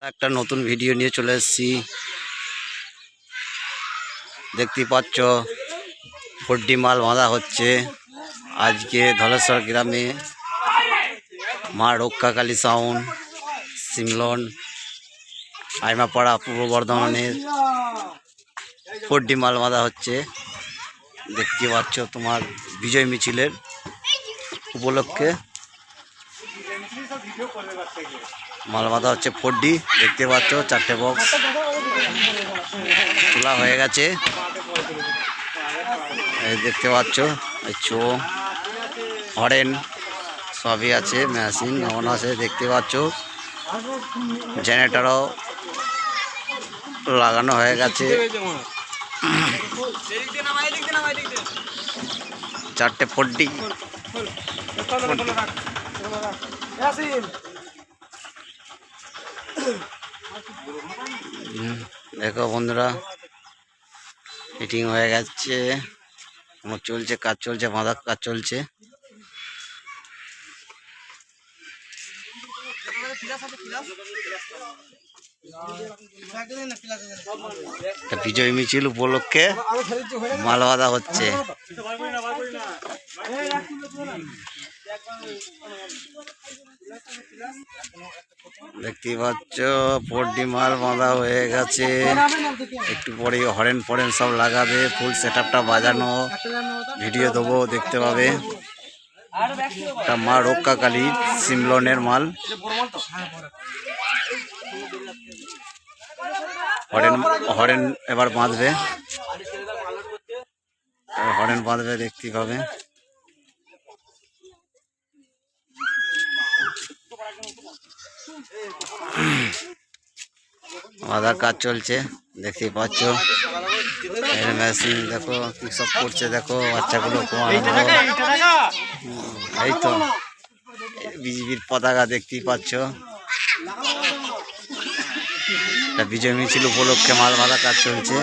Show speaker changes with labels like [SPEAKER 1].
[SPEAKER 1] একটা নতুন ভিডিও নিয়ে চলে এসেছি। দেখতে পাচ্ছ ফড্ডি মাল বাঁধা হচ্ছে আজকে ধলেশ্বর গ্রামে। মা রক্ষাকালী সাউন্ড সিমলন আইমাপাড়া পূর্ব বর্ধমানের ফড্ডি মাল বাঁধা হচ্ছে। দেখতে পাচ্ছ তোমার বিজয় মিছিলের উপলক্ষে মাল বাঁধা হচ্ছে ফড্ডি। দেখতে পাচ্ছ চারটে বক্স তোলা হয়ে গেছে। দেখতে পাচ্ছ চো হরেন সবই আছে, মেশিন এমন আছে। দেখতে পাচ্ছ জেনারেটরও লাগানো হয়ে গেছে। চারটে ফড্ডি দেখো বন্ধুরা, ফিটিং হয়ে গেছে, চলছে কাজ চলছে, বাঁধার কাজ চলছে। বিজয় মিছিল উপলক্ষে মাল বাঁধা হচ্ছে। দেখতে পাচ্ছ ফড্ডি মাল বাঁধা হয়ে গেছে। একটু পরে হরেন ফরেন সব লাগাবে, ফুল সেট আপটা বাজানো ভিডিও দেবো, দেখতে পাবে। এটা মা রক্ষাকালী সিমলনের মাল। হরেন এবার বাঁধবে, হরেন বাঁধবে, দেখতে পাবে। বাঁধার কাজ চলছে, দেখতেই পাচ্ছ। মেশিন দেখো কি সব করছে, দেখো বাচ্চাগুলো। এই তো বিজেপির পতাকা দেখতেই পাচ্ছ। বিজয় মিছিল উপলক্ষে মাল বাঁধা কাজ চলছে।